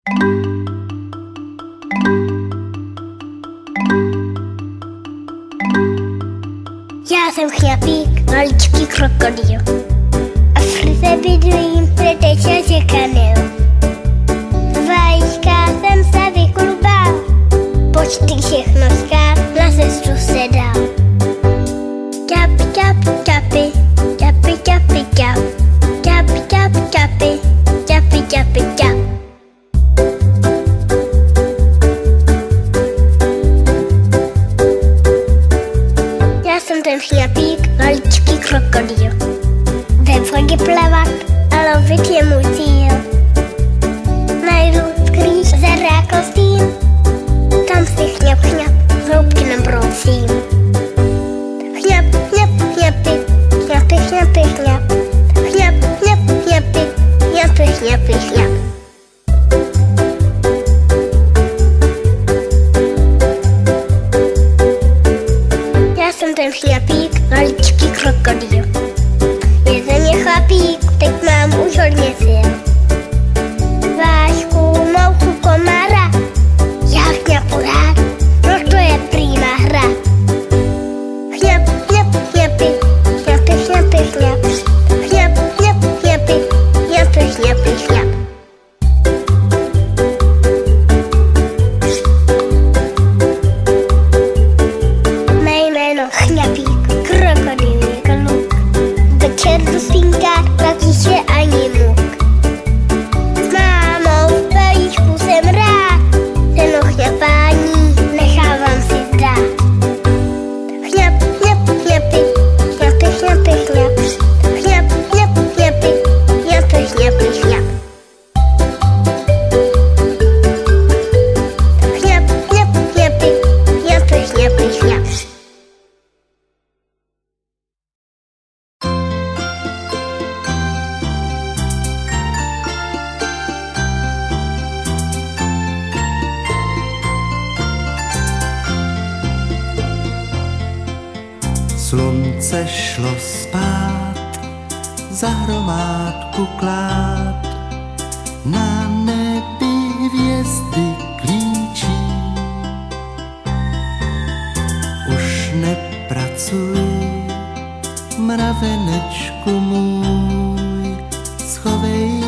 Já jsem chňapík, maličký krokodýl. A v Africe bydlím, kde teče řeka Nil. Z vajíčka jsem se vyklubal, počty všechno skáv, na cestu se dal. Čapi, čapi, čapi, čapi, čapi, čap. Čapi, čapi, čapi, čapi, čapi, čap. Já jsem ten chňapík, maličký krokodýl. Ve vodě plavat a lovit je můj cíl. Najdu skrýš zrá kostým, tam si chňap, chňap, hloubky nabrousím. Chňap, chňap, chňapy, chňapy, chňapy, chňap. Chňap, chňap, chňapy, chňapy, chňapy, chňap. Já jsem ten chňapík, maličký krokodýl. Je ze mě chlapík, teď mám už hodně sil. Vášku, mouchu, komára, já chňapu rád, no to je prýma hra. Chňap, chňap, chňapy, chňapy, chňapy, chňap. Chňap, chňap, chňapy, chňapy, chňapy, chňap. Mé jméno chňapík, krokodýl je kluk. Večer do spínka, tatíž je ani muk. S mámou v pelíčku jsem rád, cenu chňapání nechávám si zdát. Chňap, chňap, chňapy, chňapy, chňapy, chňap. Chňap, chňap, chňapy, chňapy, chňapy, chňap. Chňap, chňap, chňapy, chňapy, chňapy, chňap. Slunce šlo spát, za hromádku klád, na nebi hvězdy klíčí. Už nepracuj, mravenečku můj, schovej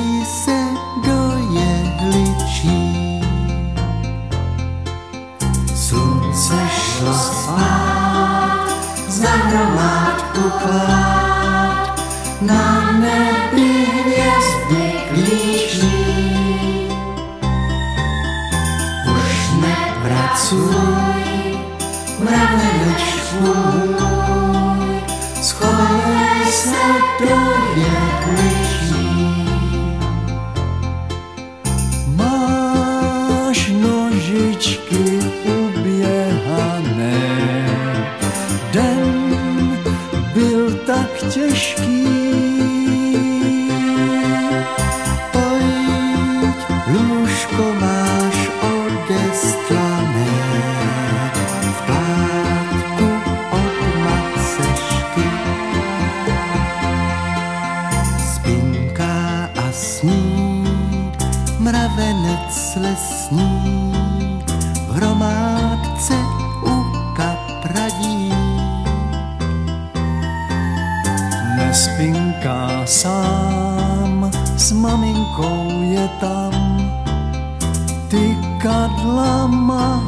se do jehličí. Slunce šlo spát, za hromádku klád, na nebi hvězdy klíčí. Už nepracuj, mravenečku můj, schovej se do jehličí. Máš nožičky uběhané, den byl tak těžký. Pojď, lůžko máš odeslané, v plátku od macešky. Spinká a sní, mravenec lesní, v hromádce u kapradí. Nespinká sám, s maminkou je tam, tykadlama